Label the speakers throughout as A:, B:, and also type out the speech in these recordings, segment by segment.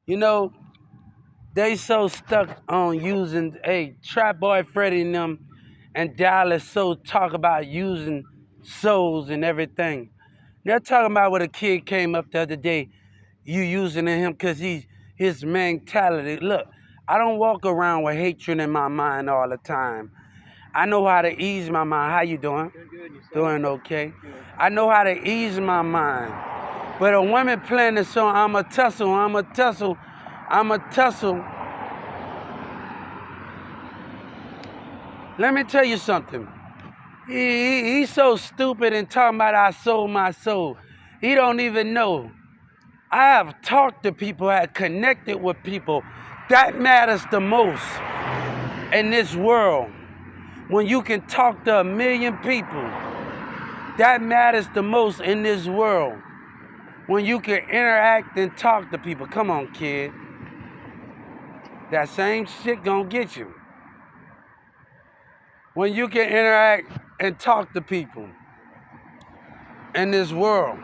A: You know, they so stuck on using Trap Boy Freddy and them and Dallas so talk about using souls and everything. They're talking about what a kid came up the other day, you using him because his mentality. Look, I don't walk around with hatred in my mind all the time. I know how to ease my mind. How you doing? Doing okay. I know how to ease my mind. But a woman playing the song, I'm a tussle, I'm a tussle, I'm a tussle. Let me tell you something. He's so stupid and talking about I sold my soul. He don't even know. I have talked to people, I have connected with people. That matters the most in this world. When you can talk to 1,000,000 people, that matters the most in this world. When you can interact and talk to people. Come on, kid. That same shit gonna get you. When you can interact and talk to people in this world,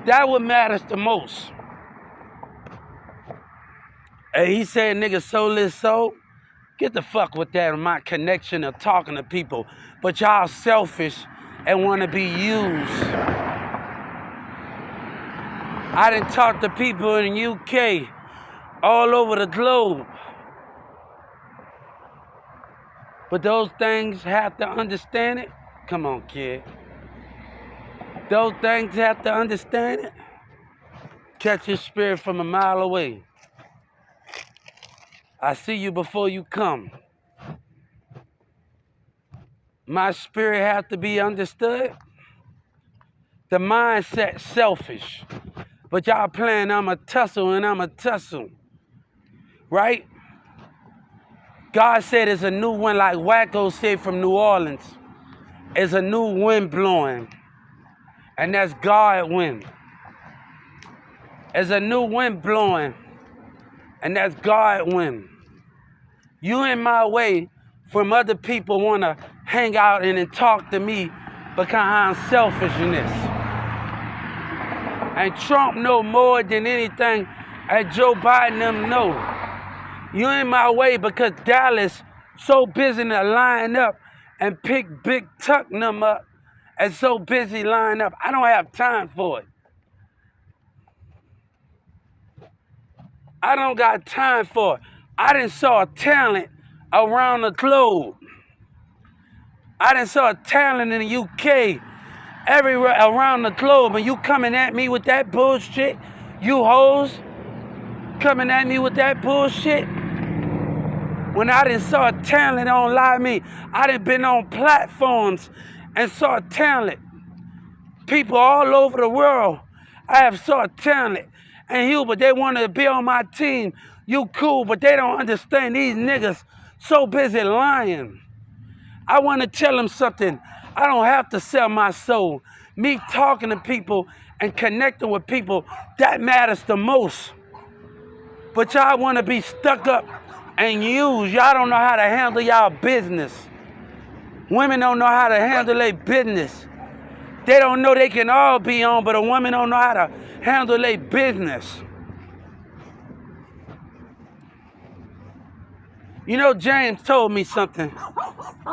A: that what matters the most. And he said, nigga, soul is soul. Get the fuck with that, my connection of talking to people. But y'all selfish and want to be used. I done talked to people in the UK, all over the globe. But those things have to understand it. Come on, kid. Those things have to understand it. Catch your spirit from a mile away. I see you before you come. My spirit has to be understood. The mindset selfish. But y'all playing I'm a tussle and I'm a tussle. Right? God said it's a new wind, like Wacko said from New Orleans. It's a new wind blowing. And that's God wind. It's a new wind blowing. And that's God wind. You in my way from other people want to hang out and talk to me because I'm selfish in this. And Trump know more than anything and Joe Biden them know. You in my way because Dallas so busy to line up and pick Big Tuck them up and so busy line up. I don't have time for it. I don't got time for it. I done saw talent around the globe. I done saw talent in the UK, everywhere around the globe, and you coming at me with that bullshit? You hoes coming at me with that bullshit? When I done saw talent on Live Me, I done been on platforms and saw talent. People all over the world, I have saw talent. And you, but they want to be on my team. You cool, but they don't understand these niggas so busy lying. I want to tell them something. I don't have to sell my soul. Me talking to people and connecting with people, that matters the most. But y'all want to be stuck up and used. Y'all don't know how to handle y'all business. Women don't know how to handle their business. They don't know they can all be on, but a woman don't know how to handle their business. You know, James told me something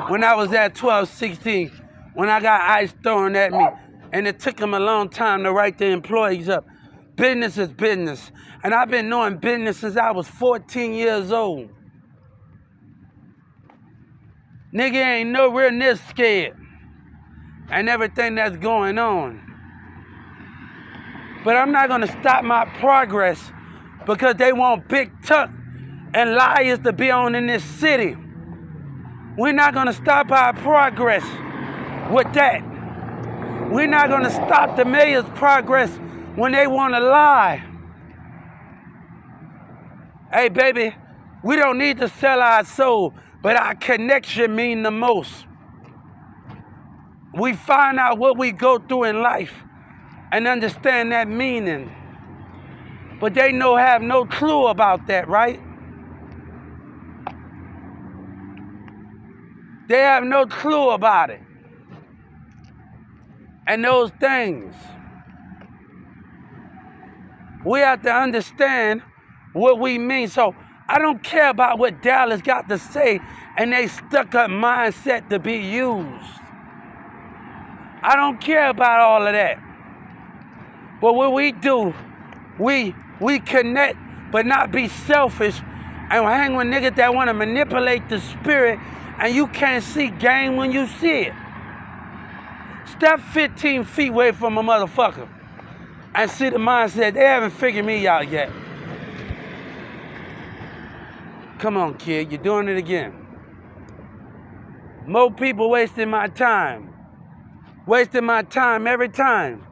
A: when I was at 12, 16, when I got ice thrown at me, and it took him a long time to write the employees up. Business is business. And I've been knowing business since I was 14 years old. Nigga ain't nowhere near scared and everything that's going on. But I'm not gonna stop my progress because they want Big Tuck and liars to be on in this city. We're not gonna stop our progress with that. We're not gonna stop the mayor's progress when they wanna lie. Hey baby, we don't need to sell our soul, but our connection mean the most. We find out what we go through in life and understand that meaning. But they have no clue about that, right? They have no clue about it. And those things. We have to understand what we mean. So I don't care about what Dallas got to say and they stuck up mindset to be used. I don't care about all of that. But what we do, we connect, but not be selfish and hang with niggas that want to manipulate the spirit, and you can't see game when you see it. Step 15 feet away from a motherfucker and see the mindset. They haven't figured me out yet. Come on, kid, you're doing it again. More people wasting my time. Wasting my time every time.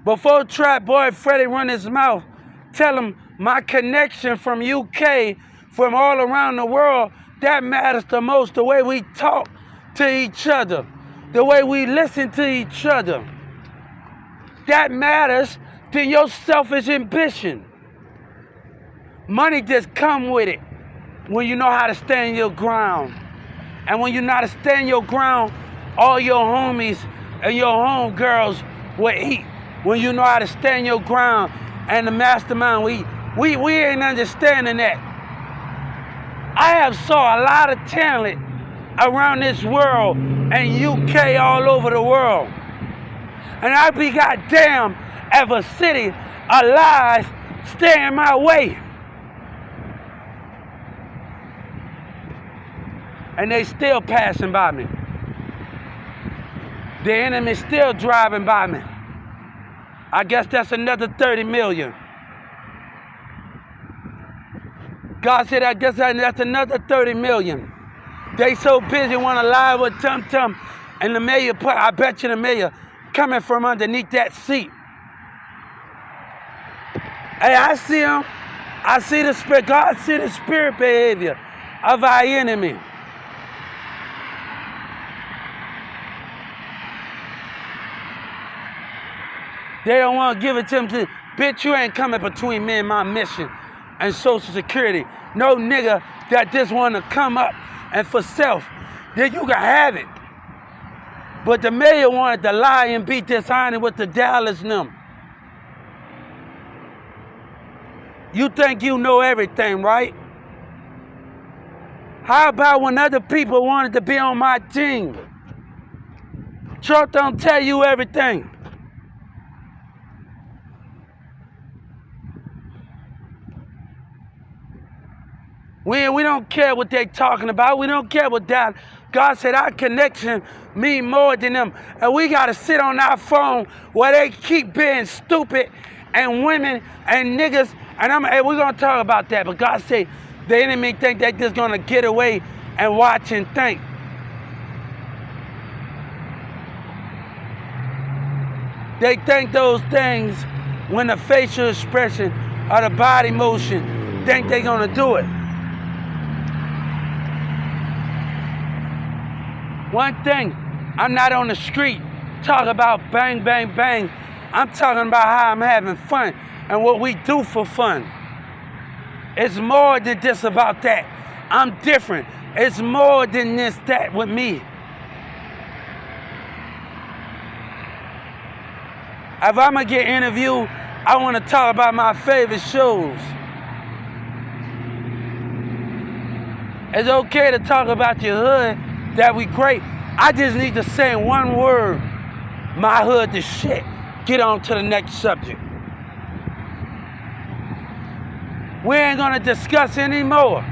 A: Before Trap Boy Freddie run his mouth, tell him my connection from UK, from all around the world, that matters the most. The way we talk to each other, the way we listen to each other. That matters than your selfish ambition. Money just come with it when you know how to stand your ground. And when you know how to stand your ground, all your homies and your homegirls will eat. When you know how to stand your ground and the mastermind will eat. We ain't understanding that. I have saw a lot of talent around this world and UK all over the world. And I be goddamn if a city of lies stay in my way. And they still passing by me. The enemy still driving by me. I guess that's another 30 million. God said, I guess that's another 30 million. They so busy want to lie with Tum Tum, and the mayor put, I bet you the mayor coming from underneath that seat. Hey, I see him. I see the spirit. God see the spirit behavior of our enemy. They don't want to give it to him. Bitch, you ain't coming between me and my mission and Social Security. No nigga that just want to come up and for self, then you can have it. But the mayor wanted to lie and be dishonest with the Dallas and them. You think you know everything, right? How about when other people wanted to be on my team? Trump don't tell you everything. We don't care what they talking about. We don't care what that. God said our connection mean more than them. And we got to sit on our phone where they keep being stupid and women and niggas. And we're going to talk about that. But God said the enemy think they just going to get away and watch and think. They think those things when the facial expression or the body motion think they going to do it. One thing, I'm not on the street talking about bang, bang, bang. I'm talking about how I'm having fun and what we do for fun. It's more than just about that. I'm different. It's more than this, that with me. If I'm going to get interviewed, I want to talk about my favorite shows. It's okay to talk about your hood. That we great. I just need to say one word. My hood the shit. Get on to the next subject. We ain't gonna discuss anymore.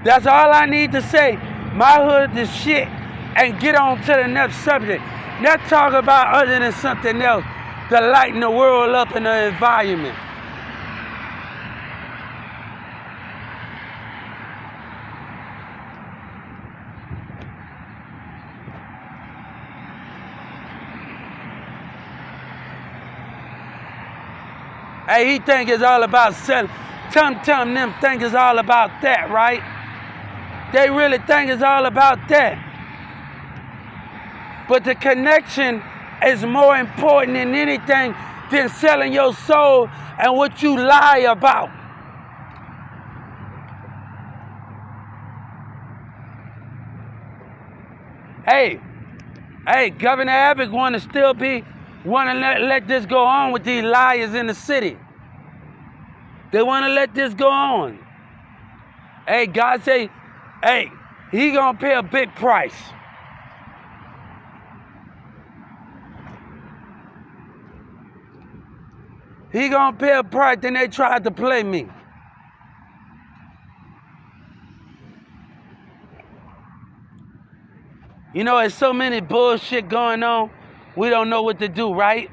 A: That's all I need to say. My hood the shit. And get on to the next subject. Not talk about other than something else to lighten the world up in the environment. Hey, he think it's all about selling. Tum Tum them think it's all about that, right? They really think it's all about that. But the connection is more important than anything than selling your soul and what you lie about. Hey, Governor Abbott want to still be want to let this go on with these liars in the city. They want to let this go on. Hey, God say, hey, he going to pay a big price. He going to pay a price. Then they tried to play me. You know, there's so many bullshit going on, we don't know what to do, right?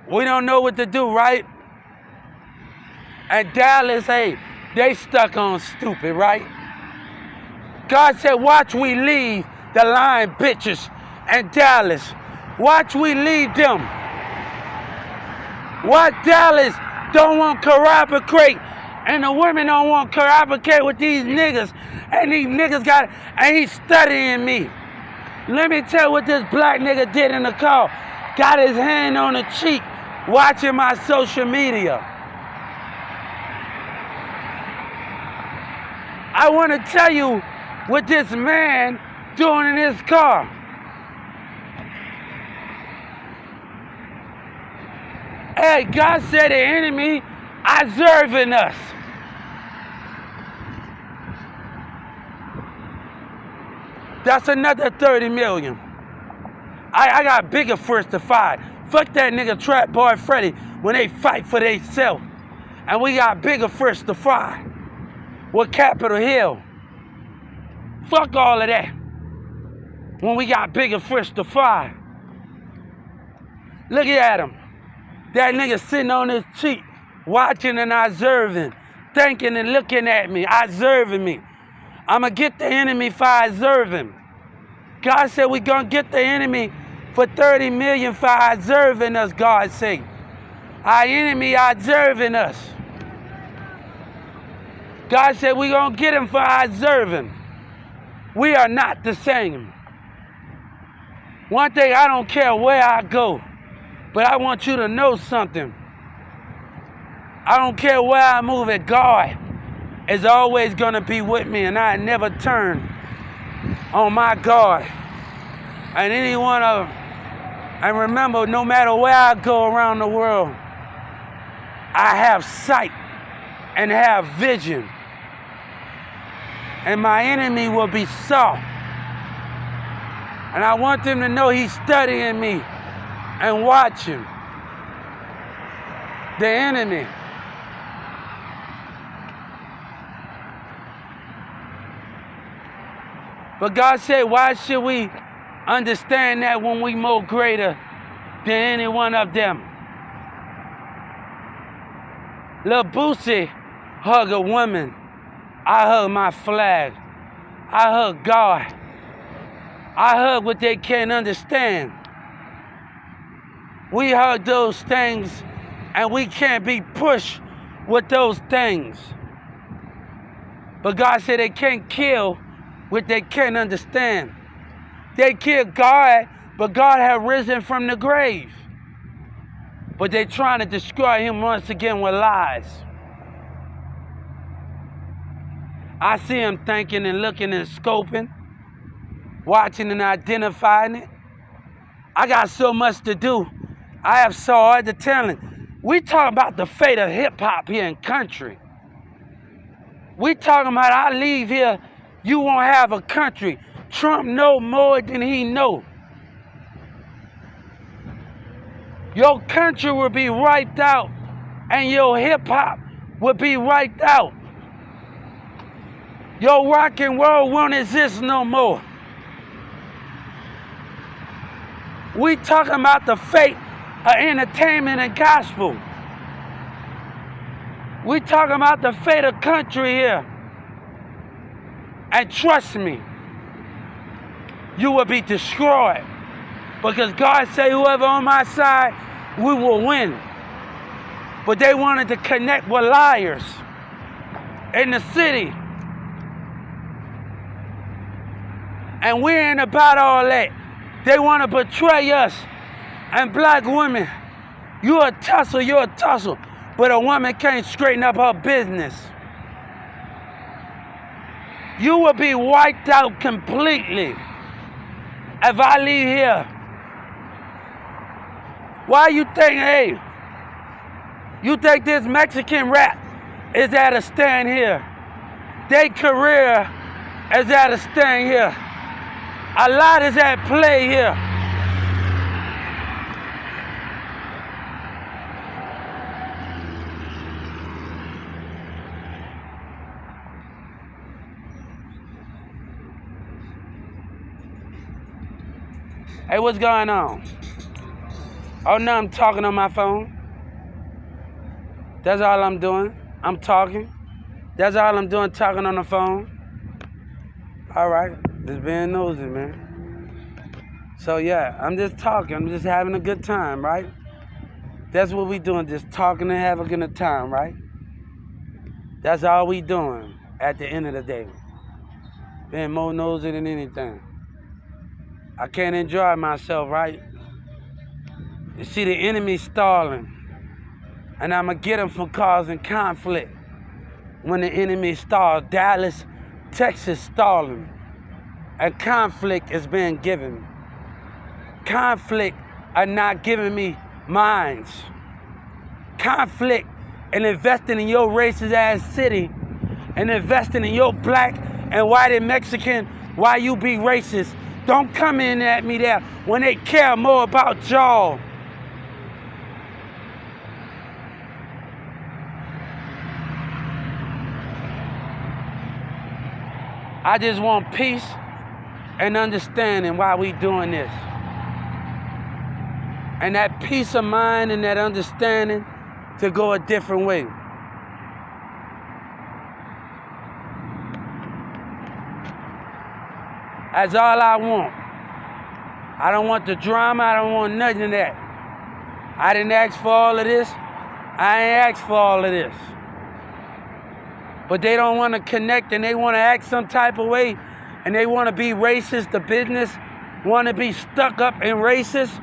A: We don't know what to do, right? And Dallas, hey, they stuck on stupid, right? God said, watch we leave the lying bitches and Dallas. Watch we leave them. Watch Dallas don't want to corroborate, and the women don't want to corroborate with these niggas. And these niggas got, and he's studying me. Let me tell you what this black nigga did in the car. Got his hand on the cheek, watching my social media. I want to tell you what this man doing in his car. Hey, God said the enemy observing us. That's another 30 million. I got bigger fish to fight. Fuck that nigga Trap Boy Freddy when they fight for themselves. And we got bigger fish to fry with Capitol Hill. Fuck all of that. When we got bigger fish to fry. Look at him. That nigga sitting on his cheek, watching and observing, thinking and looking at me, observing me. I'ma get the enemy for observing. God said we gonna get the enemy for 30 million for observing us, God said. Our enemy observing us. God said we gonna get him for observing. We are not the same. One thing, I don't care where I go, but I want you to know something. I don't care where I move at, God is always going to be with me, and I never turn on my God. And any one of them, and remember, no matter where I go around the world, I have sight and have vision. And my enemy will be saw. And I want them to know he's studying me and watching the enemy. But God said, why should we understand that when we more greater than any one of them? Lil Boosie hug a woman. I hug my flag. I hug God. I hug what they can't understand. We hug those things, and we can't be pushed with those things. But God said they can't kill what they can't understand. They killed God, but God had risen from the grave. But they're trying to destroy him once again with lies. I see him thinking and looking and scoping, watching and identifying it. I got so much to do. I have so hard to talent. We talking about the fate of hip-hop here in country. We talking about I leave here, you won't have a country. Trump know more than he know. Your country will be wiped out, and your hip-hop will be wiped out. Your rock and roll won't exist no more. We talking about the fate of entertainment and gospel. We talking about the fate of country here. And trust me, you will be destroyed. Because God said, whoever on my side, we will win. But they wanted to connect with liars in the city. And we ain't about all that. They want to betray us. And black women, you're a tussle. But a woman can't straighten up her business. You will be wiped out completely. If I leave here, why you think, hey, you think this Mexican rap is at a stand here? Their career is at a stand here. A lot is at play here. Hey, what's going on? Oh, no, I'm talking on my phone. That's all I'm doing. I'm talking. That's all I'm doing, talking on the phone. All right, just being nosy, man. So, yeah, I'm just talking. I'm just having a good time, right? That's what we doing, just talking and having a good time, right? That's all we doing at the end of the day. Being more nosy than anything. I can't enjoy myself, right? You see the enemy stalling, and I'ma get him for causing conflict. When the enemy stalls, Dallas, Texas stalling, and conflict is being given. Conflict are not giving me minds. Conflict and investing in your racist ass city, and investing in your black and white and Mexican, why you be racist. Don't come in at me there when they care more about y'all. I just want peace and understanding why we doing this. And that peace of mind and that understanding to go a different way. That's all I want. I don't want the drama. I don't want nothing of that. I didn't ask for all of this. I ain't asked for all of this. But they don't want to connect, and they want to act some type of way, and they want to be racist. The business want to be stuck up and racist,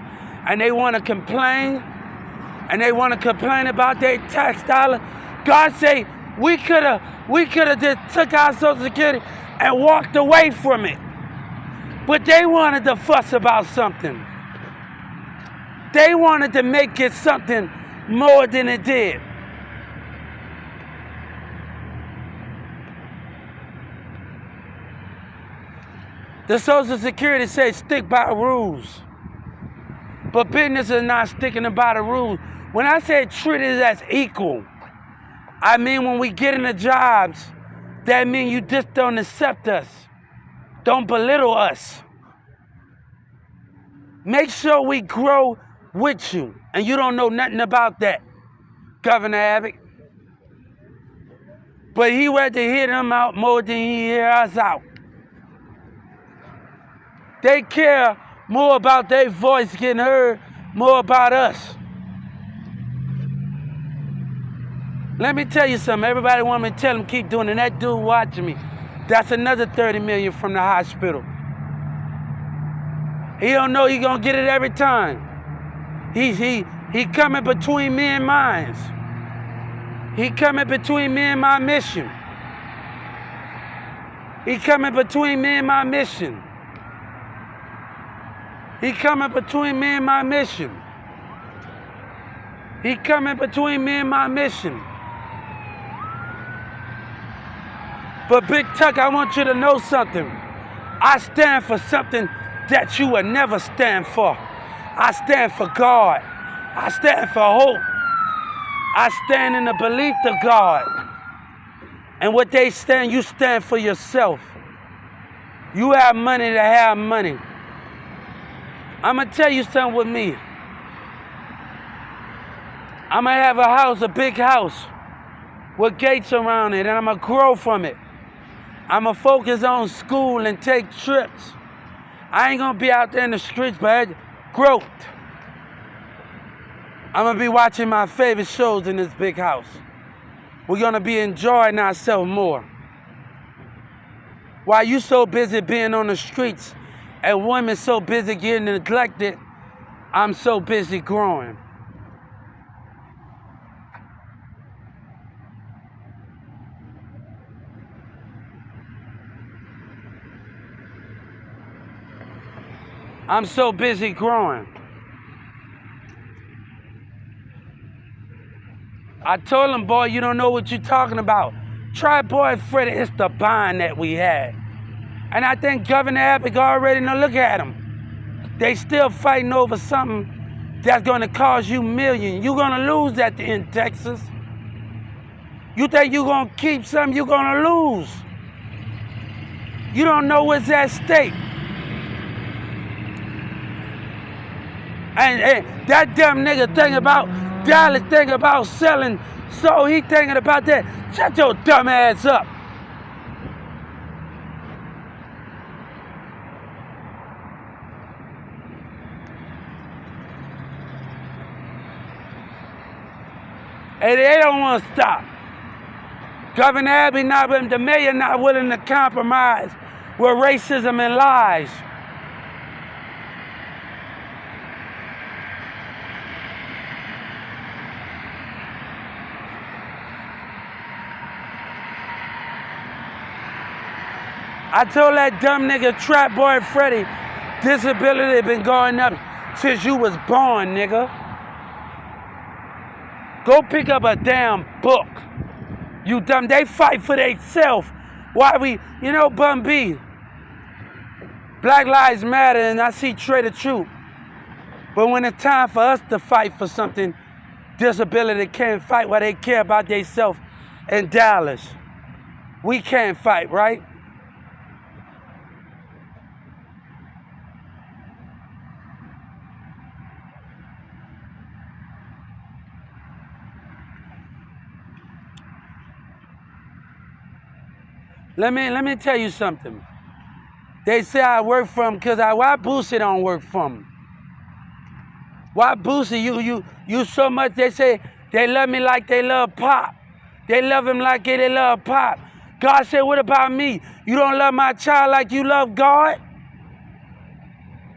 A: and they want to complain, and they want to complain about their tax dollar. God say we could have just took our Social Security and walked away from it. But they wanted to fuss about something. They wanted to make it something more than it did. The Social Security says stick by rules. But business is not sticking by the rules. When I say treat it as equal, I mean when we get into jobs, that means you just don't accept us. Don't belittle us. Make sure we grow with you. And you don't know nothing about that, Governor Abbott. But he rather hear them out more than he hear us out. They care more about their voice getting heard, more about us. Let me tell you something. Everybody want me to tell them keep doing it. And that dude watching me, that's another $30 million from the hospital. He don't know he gonna get it every time. He coming between me and mine. He coming between me and my mission. He coming between me and my mission. He coming between me and my mission. He coming between me and my mission. But Big Tuck, I want you to know something. I stand for something that you would never stand for. I stand for God. I stand for hope. I stand in the belief of God. And what they stand, you stand for yourself. You have money to have money. I'm going to tell you something with me. I'm going to have a house, a big house, with gates around it, and I'm going to grow from it. I'm going to focus on school and take trips. I ain't going to be out there in the streets, but growth. I'm going to be watching my favorite shows in this big house. We're going to be enjoying ourselves more. While you so busy being on the streets and women so busy getting neglected, I'm so busy growing. I'm so busy growing. I told him, boy, you don't know what you're talking about. Try Boy Freddie, it's the bond that we had. And I think Governor Abbott already know, look at them. They still fighting over something that's gonna cost you millions. You're gonna lose that in Texas. You think you're gonna keep something, you're gonna lose. You don't know what's at stake. And that dumb nigga thinking about Dallas, thinking about selling, so he thinking about that. Shut your dumb ass up. And they don't want to stop. Governor Abbott, the mayor not willing to compromise with racism and lies. I told that dumb nigga Trap Boy Freddie, disability been going up since you was born, nigga. Go pick up a damn book. You dumb, they fight for themselves. Why we, you know, Bun B, Black Lives Matter, and I see Trader Truth. But when it's time for us to fight for something, disability can't fight while they care about themselves in Dallas. We can't fight, right? Let me tell you something. They say I work for them because why Boosie don't work for them? Why Boosie, you so much, they say they love me like they love Pop. They love him like they love Pop. God said, what about me? You don't love my child like you love God?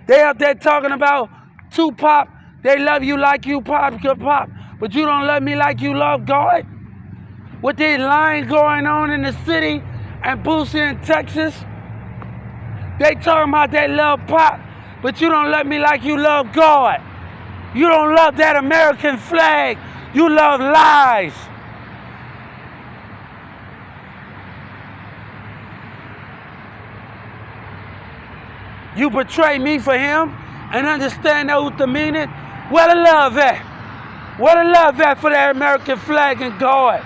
A: They up there talking about Tupac, they love you like you Pop, but you don't love me like you love God? With this line going on in the city, and Boosie in Texas, they talking about they love Pop, but you don't love me like you love God. You don't love that American flag. You love lies. You betray me for him and understand that the meaning. Where the love at? Where the love at for that American flag and God?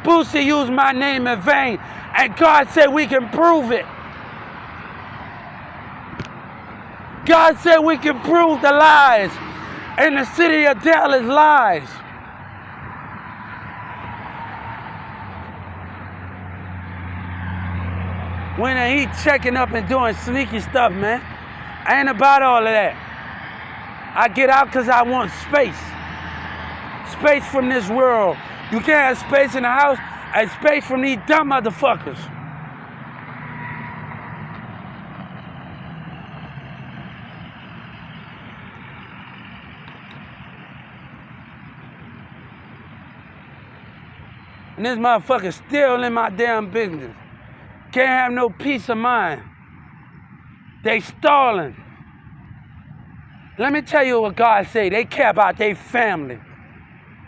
A: Boosie used my name in vain, and God said we can prove it. God said we can prove the lies, and the city of Dallas lies. When he checking up and doing sneaky stuff, man. I ain't about all of that. I get out because I want space. Space from this world. You can't have space in the house and space from these dumb motherfuckers. And this motherfucker still in my damn business. Can't have no peace of mind. They stalling. Let me tell you what God say. They care about their family.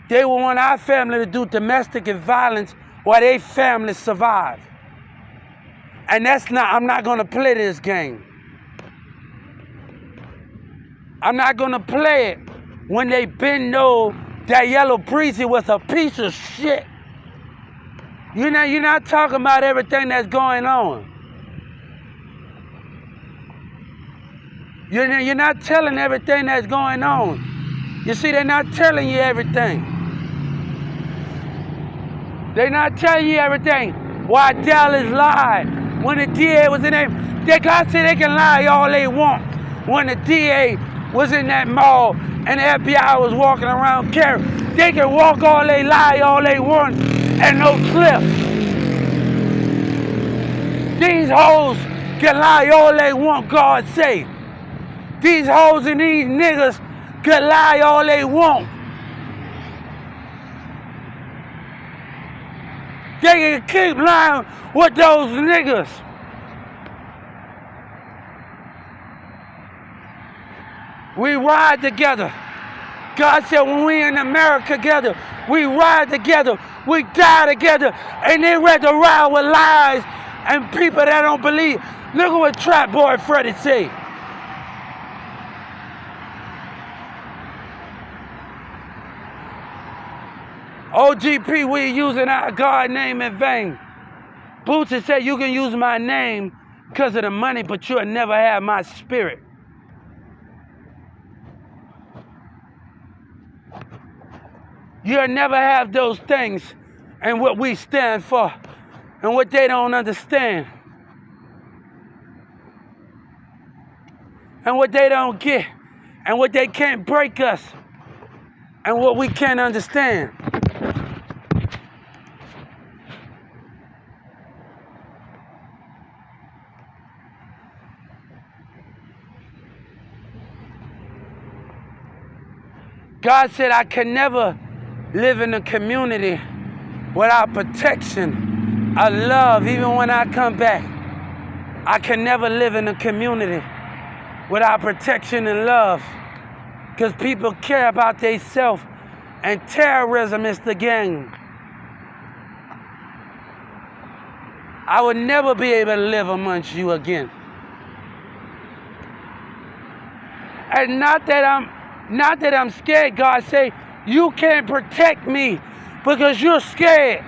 A: They will want our family to do domestic violence while their family survive. And I'm not gonna play this game. I'm not gonna play it when they been know that Yellow Breezy was a piece of shit. You're not talking about everything that's going on. You're not telling everything that's going on. You see, they're not telling you everything. They're not telling you everything. Why Dallas lied when the DA was in there. God said they can lie all they want. When the DA was in that mall and the FBI was walking around carrying, they can walk all they lie all they want and no cliff. These hoes can lie all they want, God say. These hoes and these niggas can lie all they want. They can keep lying with those niggas. We ride together. God said when we in America together, we ride together, we die together, and they ready to ride with lies and people that don't believe. Look at what Trap Boy Freddy say. OGP, we using our God name in vain. Bootsy said you can use my name because of the money, but you'll never have my spirit. You'll never have those things and what we stand for and what they don't understand and what they don't get and what they can't break us and what we can't understand. God said I can never live in a community without protection, of love, even when I come back. I can never live in a community without protection and love because people care about themselves and terrorism is the game. I would never be able to live amongst you again. And not that I'm scared. God say, you can't protect me because you're scared.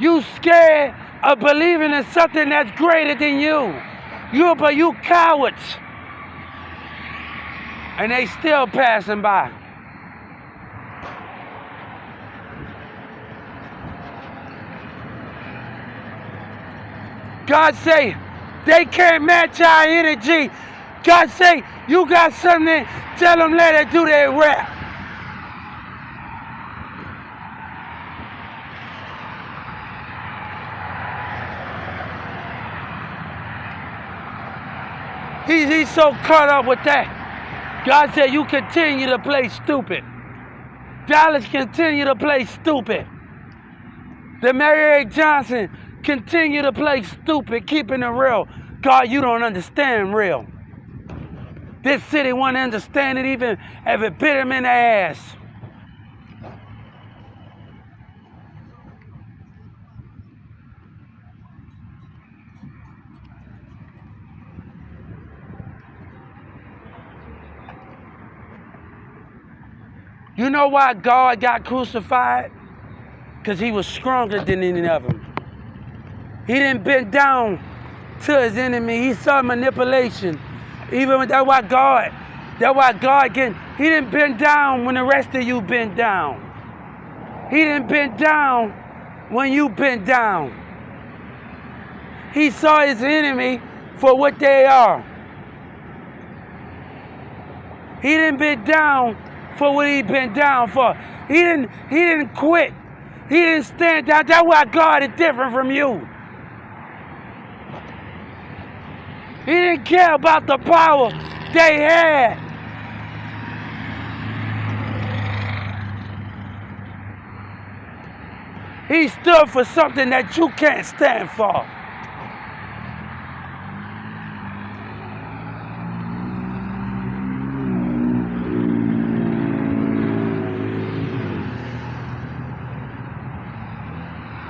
A: You scared of believing in something that's greater than you. But you cowards. And they still passing by. God say, they can't match our energy. God say, you got something, tell them let it do their rap. He's so caught up with that. God said, you continue to play stupid. Dallas continue to play stupid. The Mary A. Johnson continue to play stupid, keeping it real. God, you don't understand real. This city won't understand it even if it bit him in the ass. You know why God got crucified? Because he was stronger than any of them. He didn't bend down to his enemy. He saw manipulation. Even with that's why God he didn't bend down when the rest of you bent down. He didn't bend down when you bent down. He saw his enemy for what they are. He didn't bend down for what he bent down for. He didn't quit. He didn't stand down. That's why God is different from you. He didn't care about the power they had. He stood for something that you can't stand for.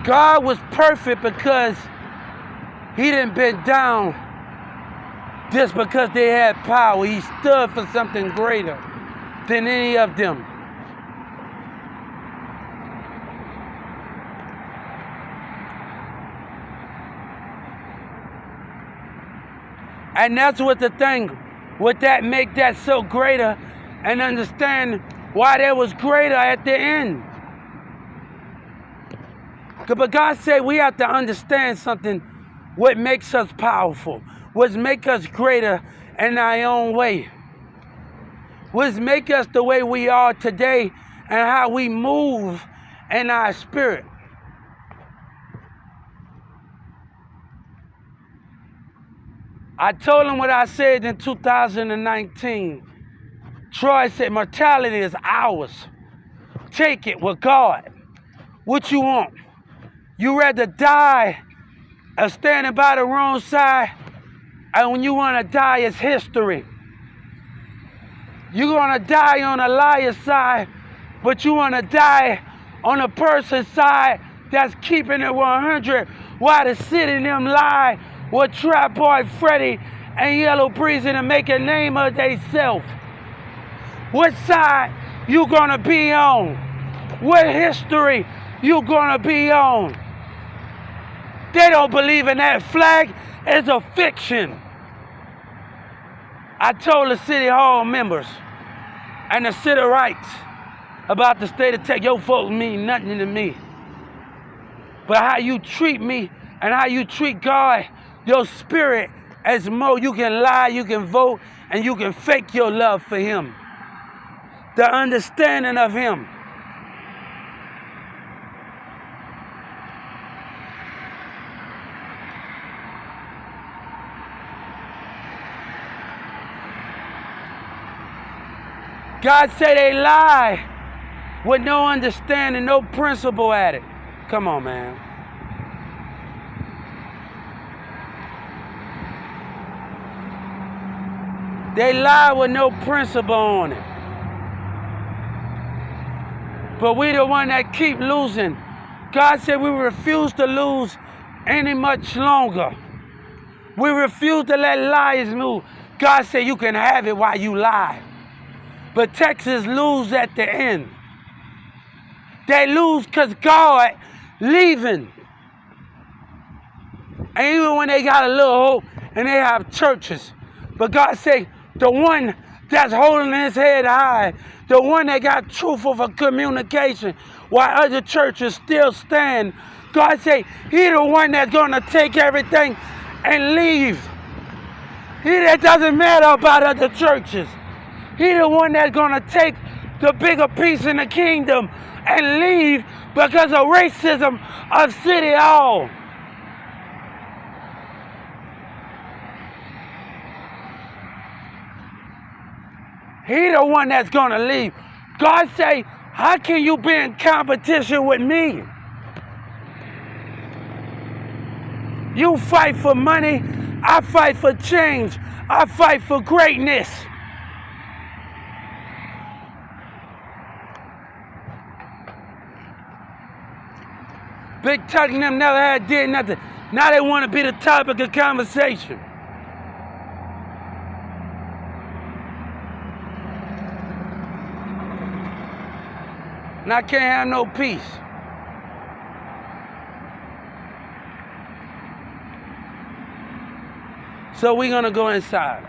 A: God was perfect because he didn't bend down just because they had power. He stood for something greater than any of them. And that's what the thing, what that make that so greater and understand why that was greater at the end. But God said we have to understand something, what makes us powerful, what makes us greater in our own way, what makes us the way we are today and how we move in our spirit. I told him what I said in 2019. Troy said, mortality is ours. Take it with God. What you want? You rather die of standing by the wrong side, and when you want to die, it's history. You're going to die on a liar's side, but you want to die on a person's side that's keeping it 100 while the city and them lie with Trap Boy Freddy and Yellow Breezy to make a name of theyself. What side you going to be on? What history you going to be on? They don't believe in that flag. It's a fiction. I told the city hall members and the city rights about the state of Texas, your folks mean nothing to me. But how you treat me and how you treat God, your spirit, as more, you can lie, you can vote, and you can fake your love for Him. The understanding of Him. God said they lie with no understanding, no principle at it. Come on, man. They lie with no principle on it. But we the one that keep losing. God said we refuse to lose any much longer. We refuse to let lies move. God said you can have it while you lie. But Texas lose at the end. They lose because God leaving. And even when they got a little hope and they have churches. But God said the one that's holding his head high, the one that got truthful for communication, while other churches still stand, God said he the one that's going to take everything and leave. He that doesn't matter about other churches. He the one that's going to take the bigger piece in the kingdom and leave because of racism of City Hall. He the one that's going to leave. God say, how can you be in competition with me? You fight for money, I fight for change. I fight for greatness. Big Tuck and them never had did nothing. Now they want to be the topic of conversation. And I can't have no peace. So we're going to go inside.